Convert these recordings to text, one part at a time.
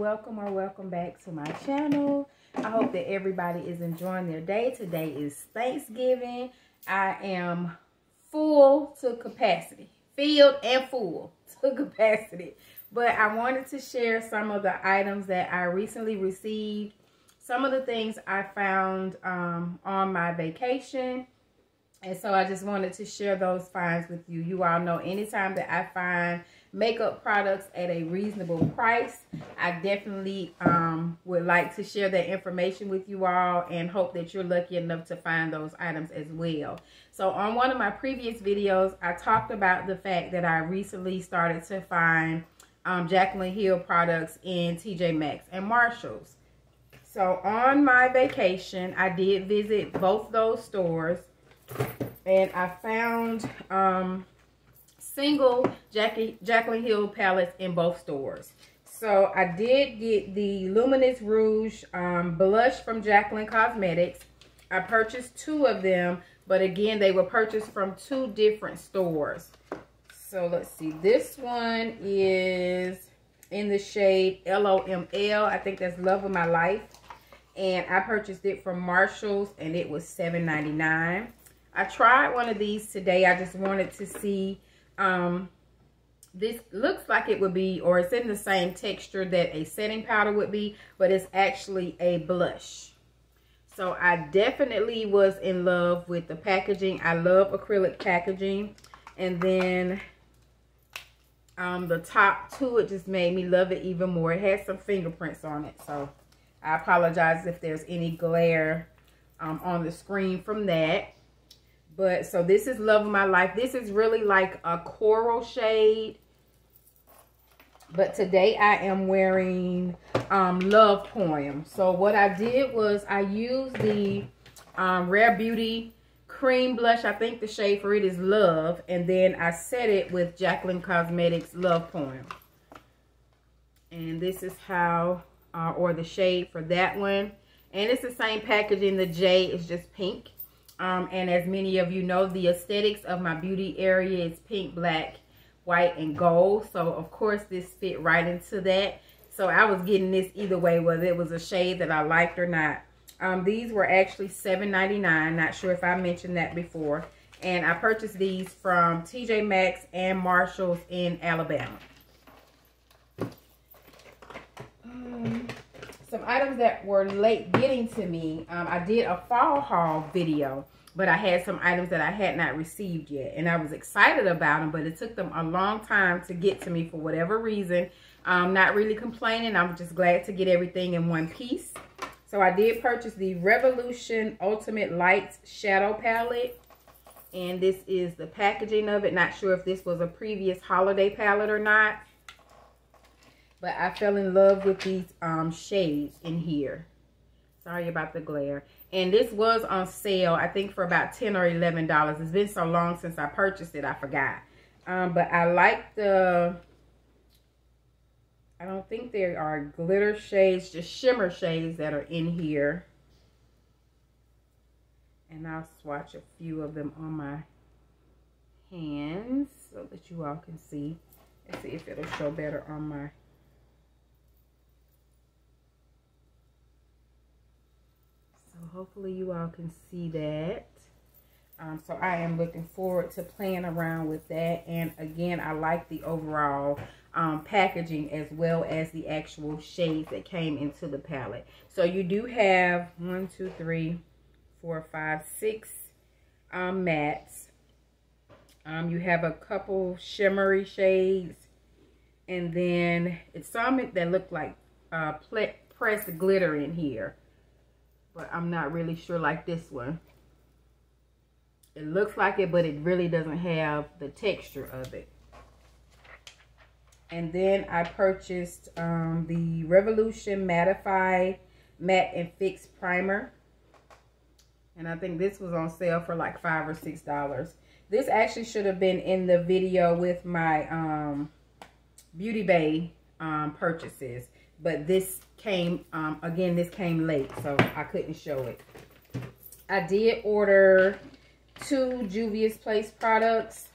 welcome or welcome back to my channel. I hope that everybody is enjoying their day. Today is Thanksgiving. I am full to capacity, filled and full to capacity. But I wanted to share some of the items that I recently received, some of the things I found on my vacation. And so I just wanted to share those finds with you. You all know anytime that I find makeup products at a reasonable price, I definitely would like to share that information with you all and hope that you're lucky enough to find those items as well. So on one of my previous videos, I talked about the fact that I recently started to find Jaclyn Hill products in TJ Maxx and Marshalls. So on my vacation, I did visit both those stores. And I found single Jaclyn Hill palettes in both stores. So I did get the Luminous Rouge blush from Jaclyn Cosmetics. I purchased 2 of them, but again, they were purchased from 2 different stores. So let's see. This one is in the shade LOML. I think that's Love of My Life. And I purchased it from Marshalls, and it was $7.99. I tried one of these today. I just wanted to see, this looks like it would be, or it's in the same texture that a setting powder would be, but it's actually a blush. So I definitely was in love with the packaging. I love acrylic packaging. And then the top to it just made me love it even more. It has some fingerprints on it, so I apologize if there's any glare on the screen from that. But so this is Love of My Life. This is really like a coral shade. But today I am wearing Love Poem. So what I did was I used the Rare Beauty cream blush. I think the shade for it is Love. And then I set it with Jaclyn Cosmetics Love Poem. And this is how, or the shade for that one. And it's the same packaging. The J is just pink. And as many of you know, the aesthetics of my beauty area is pink, black, white, and gold. So, of course, this fit right into that. So, I was getting this either way, whether it was a shade that I liked or not. These were actually $7.99. Not sure if I mentioned that before. And I purchased these from TJ Maxx and Marshalls in Alabama. Some items that were late getting to me. I did a fall haul video, but I had some items that I had not received yet. And I was excited about them, but it took them a long time to get to me for whatever reason. Not really complaining. I'm just glad to get everything in one piece. So I did purchase the Revolution Ultimate Lights Shadow Palette. And this is the packaging of it. Not sure if this was a previous holiday palette or not. But I fell in love with these shades in here. Sorry about the glare. And this was on sale, I think, for about $10 or $11. It's been so long since I purchased it, I forgot. But I like the... I don't think there are glitter shades, just shimmer shades that are in here. And I'll swatch a few of them on my hands so that you all can see. Let's see if it'll show better on my... Hopefully you all can see that. So I am looking forward to playing around with that. And again, I like the overall packaging as well as the actual shades that came into the palette. So you do have 1, 2, 3, 4, 5, 6 mattes. You have a couple shimmery shades. And then it's some that look like pressed glitter in here. But I'm not really sure, like this one. It looks like it, but it really doesn't have the texture of it. And then I purchased the Revolution Mattify Matte and Fix Primer. And I think this was on sale for like $5 or $6. This actually should have been in the video with my Beauty Bay purchases. But this came, again, this came late, so I couldn't show it. I did order 2 Juvia's Place products.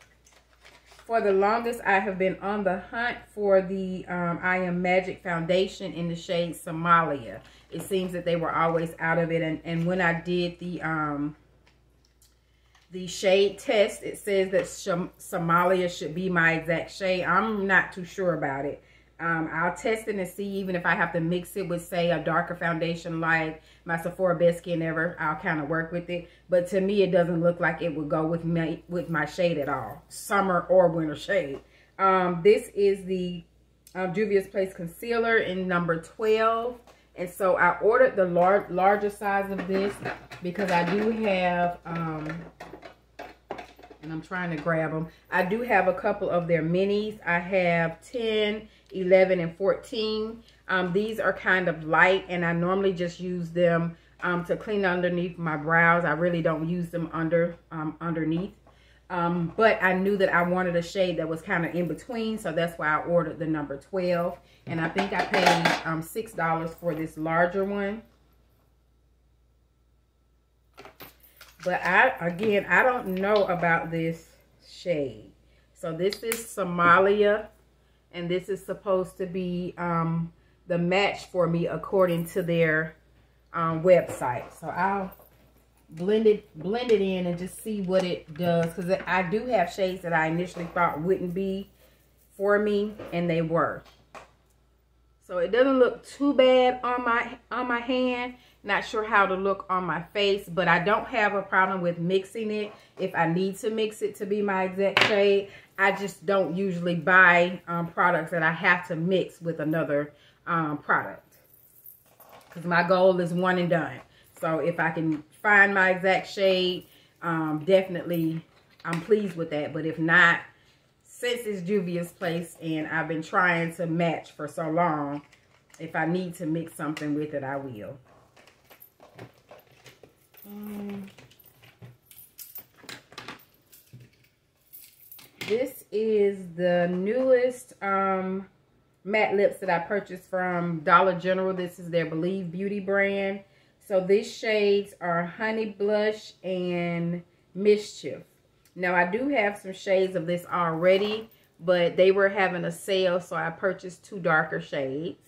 For the longest, I have been on the hunt for the I Am Magic foundation in the shade Somalia. It seems that they were always out of it. And when I did the shade test, it says that Somalia should be my exact shade. I'm not too sure about it. I'll test it and see, even if I have to mix it with, say, a darker foundation like my Sephora Best Skin Ever, I'll kind of work with it. But to me, it doesn't look like it would go with my shade at all, summer or winter shade. This is the Juvia's Place Concealer in number 12. And so I ordered the larger size of this because I do have, and I'm trying to grab them. I do have a couple of their minis. I have 10, 11, and 14. These are kind of light, and I normally just use them to clean underneath my brows. I really don't use them underneath. But I knew that I wanted a shade that was kind of in between, so that's why I ordered the number 12. And I think I paid $6 for this larger one. But again, I don't know about this shade. So this is Somalia, and this is supposed to be the match for me according to their website. So I'll blend it in and just see what it does, because I do have shades that I initially thought wouldn't be for me, and they were. So it doesn't look too bad on my hand. Not sure how to look on my face, but I don't have a problem with mixing it if I need to mix it to be my exact shade. I just don't usually buy products that I have to mix with another product, because my goal is one and done. So if I can find my exact shade, definitely I'm pleased with that. But if not, since it's Juvia's Place and I've been trying to match for so long, if I need to mix something with it, I will. This is the newest matte lips that I purchased from Dollar General. This is their Believe Beauty brand. So these shades are Honey Blush and Mischief. Now I do have some shades of this already, but they were having a sale, so I purchased 2 darker shades.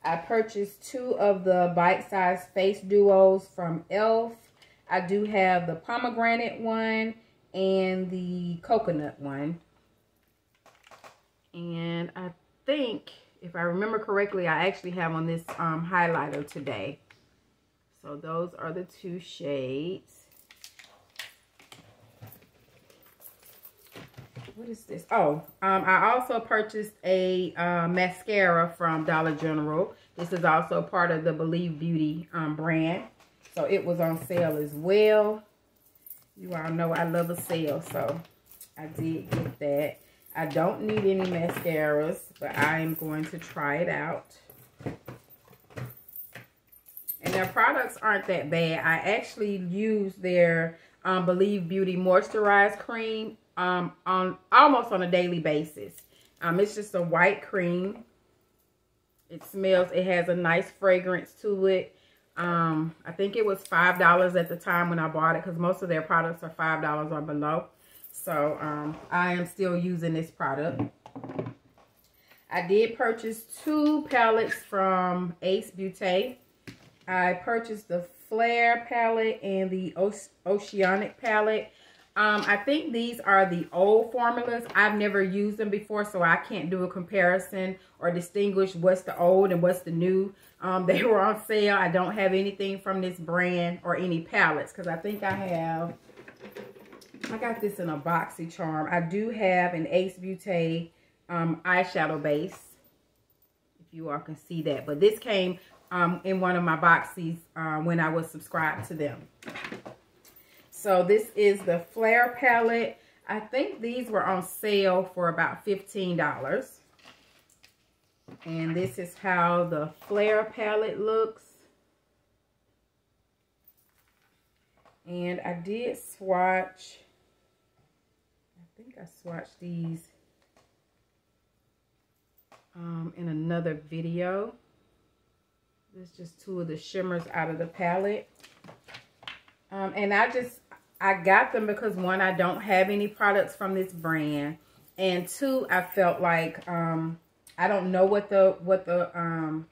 I purchased 2 of the bite-sized face duos from e.l.f. I do have the pomegranate one and the coconut one. And I think, if I remember correctly, I actually have on this highlighter today. So those are the 2 shades. What is this? Oh, I also purchased a mascara from Dollar General. This is also part of the Believe Beauty brand. So it was on sale as well. You all know I love a sale, so I did get that. I don't need any mascaras, but I am going to try it out. And their products aren't that bad. I actually use their Believe Beauty Moisturized Cream almost on a daily basis. It's just a white cream. It smells, it has a nice fragrance to it. I think it was $5 at the time when I bought it, because most of their products are $5 or below. So I am still using this product. I did purchase 2 palettes from Beaute. I purchased the Flare palette and the Oceanic palette. I think these are the old formulas. I've never used them before, so I can't do a comparison or distinguish what's the old and what's the new. They were on sale. I don't have anything from this brand or any palettes, because I think I got this in a boxy charm. I do have an Beaute eyeshadow base, if you all can see that. But this came in one of my boxies when I was subscribed to them. So this is the Flare palette. I think these were on sale for about $15. And this is how the Flare palette looks. And I did swatch, I think I swatched these in another video. There's just 2 of the shimmers out of the palette. And I got them because, one, I don't have any products from this brand, and two, I felt like I don't know what the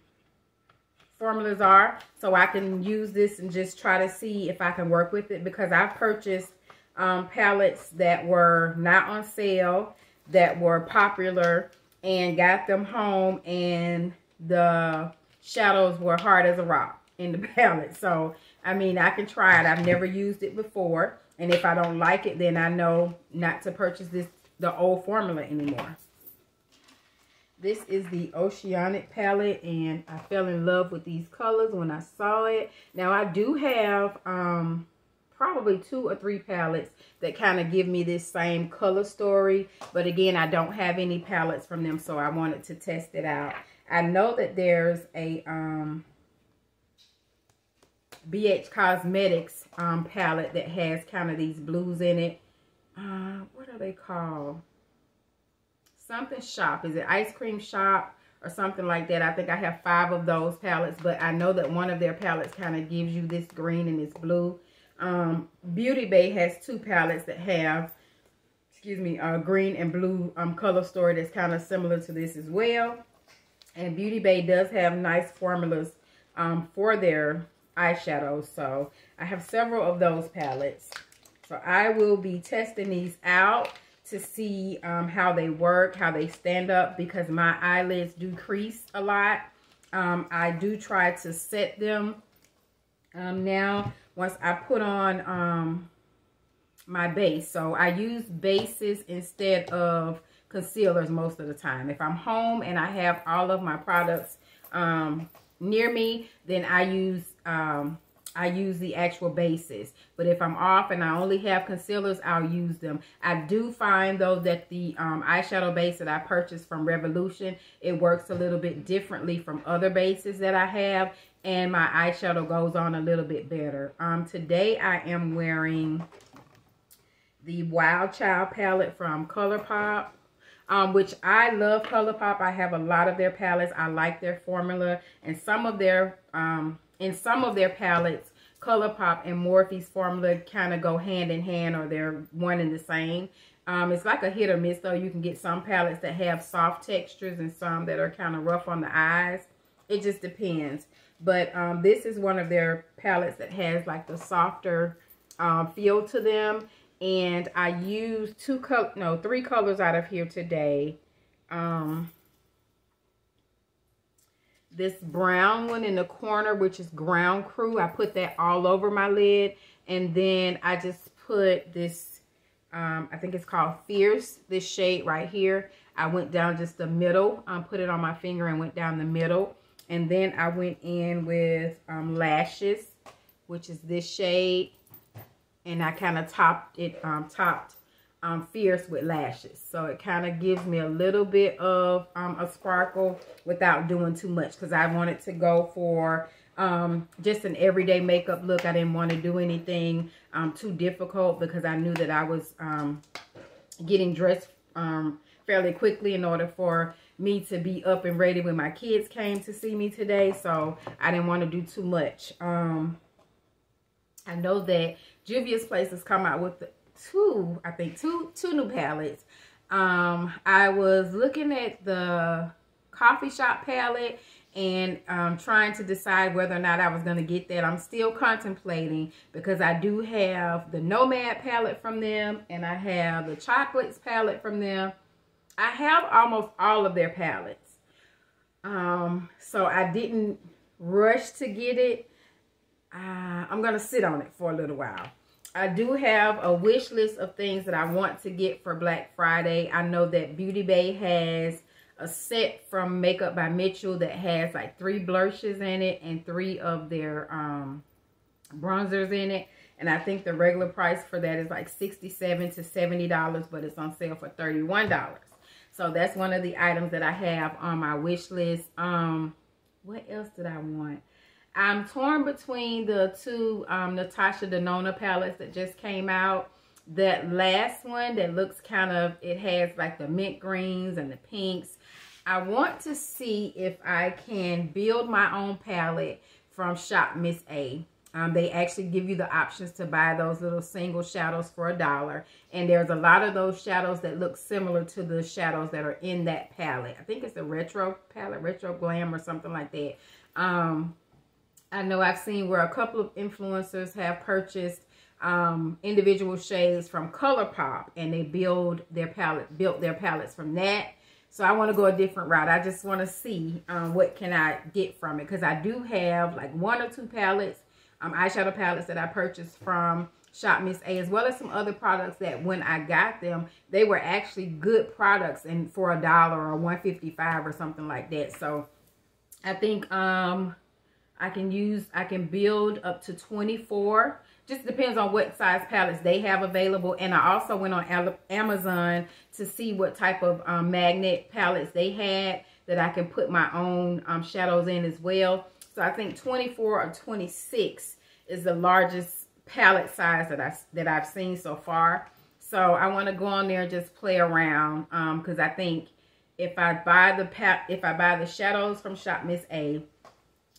formulas are, so I can use this and just try to see if I can work with it, because I purchased palettes that were not on sale, that were popular, and got them home, and the shadows were hard as a rock in the palette. So I mean, I can try it. I've never used it before, and if I don't like it, then I know not to purchase the old formula anymore. This is the Oceanic palette, and I fell in love with these colors when I saw it. Now, I do have probably 2 or 3 palettes that kind of give me this same color story. But again, I don't have any palettes from them, so I wanted to test it out. I know that there's a BH Cosmetics palette that has kind of these blues in it. What are they called? Something Shop. Is it Ice Cream Shop or something like that? I think I have 5 of those palettes, but I know that one of their palettes kind of gives you this green and this blue. Beaute Bay has 2 palettes that have, excuse me, green and blue color story that's kind of similar to this as well. And Beaute Bay does have nice formulas for their eyeshadows. So I have several of those palettes. So I will be testing these out to see how they work, how they stand up, because my eyelids do crease a lot. I do try to set them now once I put on my base. So I use bases instead of concealers most of the time. If I'm home and I have all of my products near me, then I use the actual bases. But if I'm off and I only have concealers, I'll use them. I do find, though, that the eyeshadow base that I purchased from Revolution, it works a little bit differently from other bases that I have, and my eyeshadow goes on a little bit better. Today I am wearing the Wild Child palette from ColourPop, which I love ColourPop. I have a lot of their palettes. I like their formula, and some of their in some of their palettes, ColourPop and Morphe's formula kind of go hand in hand, or they're one and the same. It's like a hit or miss, though. You can get some palettes that have soft textures and some that are kind of rough on the eyes. It just depends. But this is one of their palettes that has like the softer feel to them. And I used 3 colors out of here today. This brown one in the corner, which is Ground Crew, I put that all over my lid. And then I just put this, I think it's called Fierce, this shade right here. I went down just the middle, put it on my finger and went down the middle. And then I went in with Lashes, which is this shade. And I kind of topped Fierce with Lashes. So it kind of gives me a little bit of a sparkle without doing too much, because I wanted to go for just an everyday makeup look. I didn't want to do anything too difficult, because I knew that I was getting dressed fairly quickly in order for me to be up and ready when my kids came to see me today. So I didn't want to do too much. I know that Juvia's Place has come out with two new palettes. I was looking at the Coffee Shop palette and trying to decide whether or not I was going to get that. I'm still contemplating, because I do have the Nomad palette from them, and I have the Chocolates palette from them. I have almost all of their palettes. So I didn't rush to get it. I'm going to sit on it for a little while. I do have a wish list of things that I want to get for Black Friday. I know that Beaute Bay has a set from Makeup by Mitchell that has like 3 blushes in it and 3 of their bronzers in it. And I think the regular price for that is like $67 to $70, but it's on sale for $31. So that's one of the items that I have on my wish list. What else did I want? I'm torn between the 2 Natasha Denona palettes that just came out. That last one that looks kind of, it has like the mint greens and the pinks. I want to see if I can build my own palette from Shop Miss A. They actually give you the options to buy those little single shadows for $1. And there's a lot of those shadows that look similar to the shadows that are in that palette. I think it's the Retro palette, Retro Glam or something like that. I know I've seen where a couple of influencers have purchased individual shades from ColourPop, and they built their palettes from that. So I want to go a different route. I just want to see what can I get from it, because I do have like 1 or 2 palettes, eyeshadow palettes that I purchased from Shop Miss A, as well as some other products that when I got them, they were actually good products and for $1 or $1.55 or something like that. So I think I can build up to 24. Just depends on what size palettes they have available. And I also went on Amazon to see what type of magnet palettes they had that I can put my own shadows in as well. So I think 24 or 26 is the largest palette size that I've seen so far. So I want to go on there and just play around, because I think if I buy the shadows from Shop Miss A,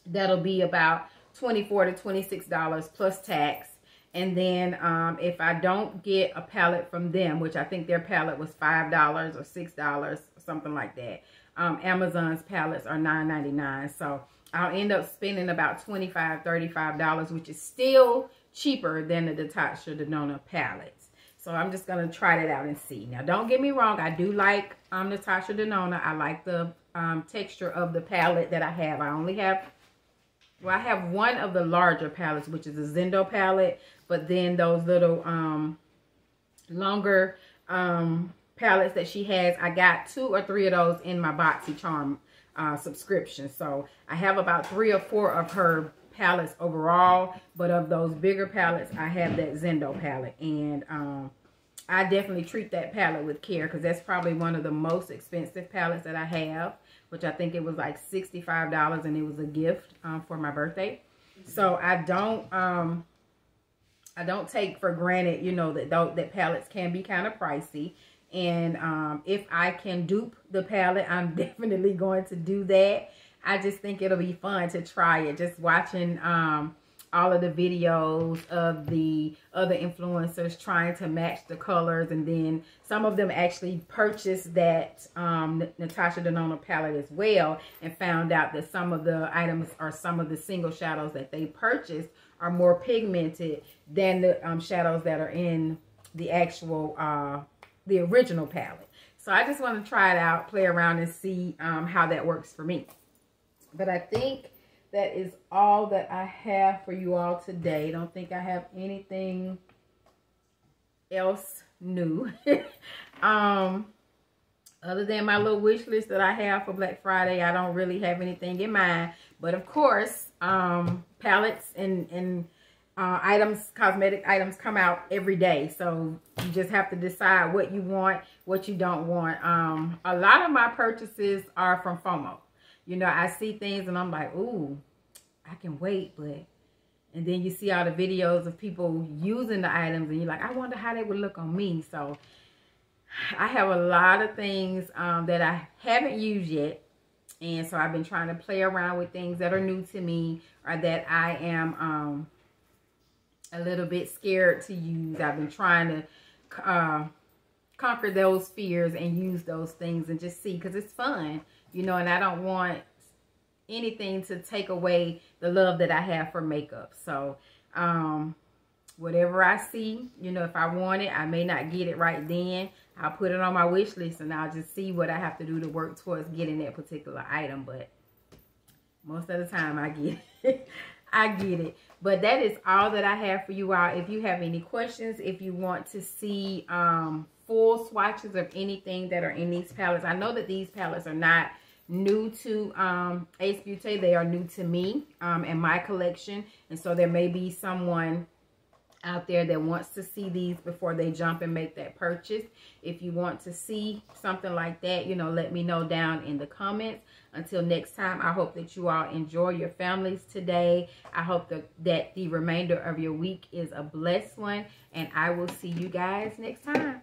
that'll be about $24 to $26 plus tax. And then if I don't get a palette from them, which I think their palette was $5 or $6, something like that. Amazon's palettes are $9.99. So I'll end up spending about $25, $35, which is still cheaper than the Natasha Denona palettes. So I'm just going to try that out and see. Now, don't get me wrong. I do like Natasha Denona. I like the texture of the palette that I have. I only have... Well, I have one of the larger palettes, which is a Zendo palette. But then those little longer palettes that she has, I got 2 or 3 of those in my BoxyCharm subscription. So I have about 3 or 4 of her palettes overall. But of those bigger palettes, I have that Zendo palette. And I definitely treat that palette with care, because that's probably one of the most expensive palettes that I have, which I think it was like $65, and it was a gift for my birthday. So I don't take for granted, you know, that palettes can be kind of pricey. And if I can dupe the palette, I'm definitely going to do that. I just think it'll be fun to try it. Just watching all of the videos of the other influencers trying to match the colors, and then some of them actually purchased that Natasha Denona palette as well, and found out that some of the items or some of the single shadows that they purchased are more pigmented than the shadows that are in the actual the original palette. So I just want to try it out, play around, and see how that works for me. But I think that is all that I have for you all today. Don't think I have anything else new. Other than my little wish list that I have for Black Friday, I don't really have anything in mind. But of course, palettes and items, cosmetic items come out every day. So you just have to decide what you want, what you don't want. A lot of my purchases are from FOMO. You know, I see things and I'm like, ooh, I can wait, but... And then you see all the videos of people using the items and you're like, I wonder how they would look on me. So I have a lot of things that I haven't used yet. And so I've been trying to play around with things that are new to me, or that I am a little bit scared to use. I've been trying to conquer those fears and use those things and just see, because it's fun. You know, and I don't want anything to take away the love that I have for makeup. So, whatever I see, you know, if I want it, I may not get it right then. I'll put it on my wish list and I'll just see what I have to do to work towards getting that particular item. But most of the time I get it. I get it. But that is all that I have for you all. If you have any questions, if you want to see full swatches of anything that are in these palettes. I know that these palettes are not new to Ace Beauty. They are new to me and my collection. And so there may be someone out there that wants to see these before they jump and make that purchase. If you want to see something like that, you know, let me know down in the comments. Until next time, I hope that you all enjoy your families today. I hope that the remainder of your week is a blessed one. And I will see you guys next time.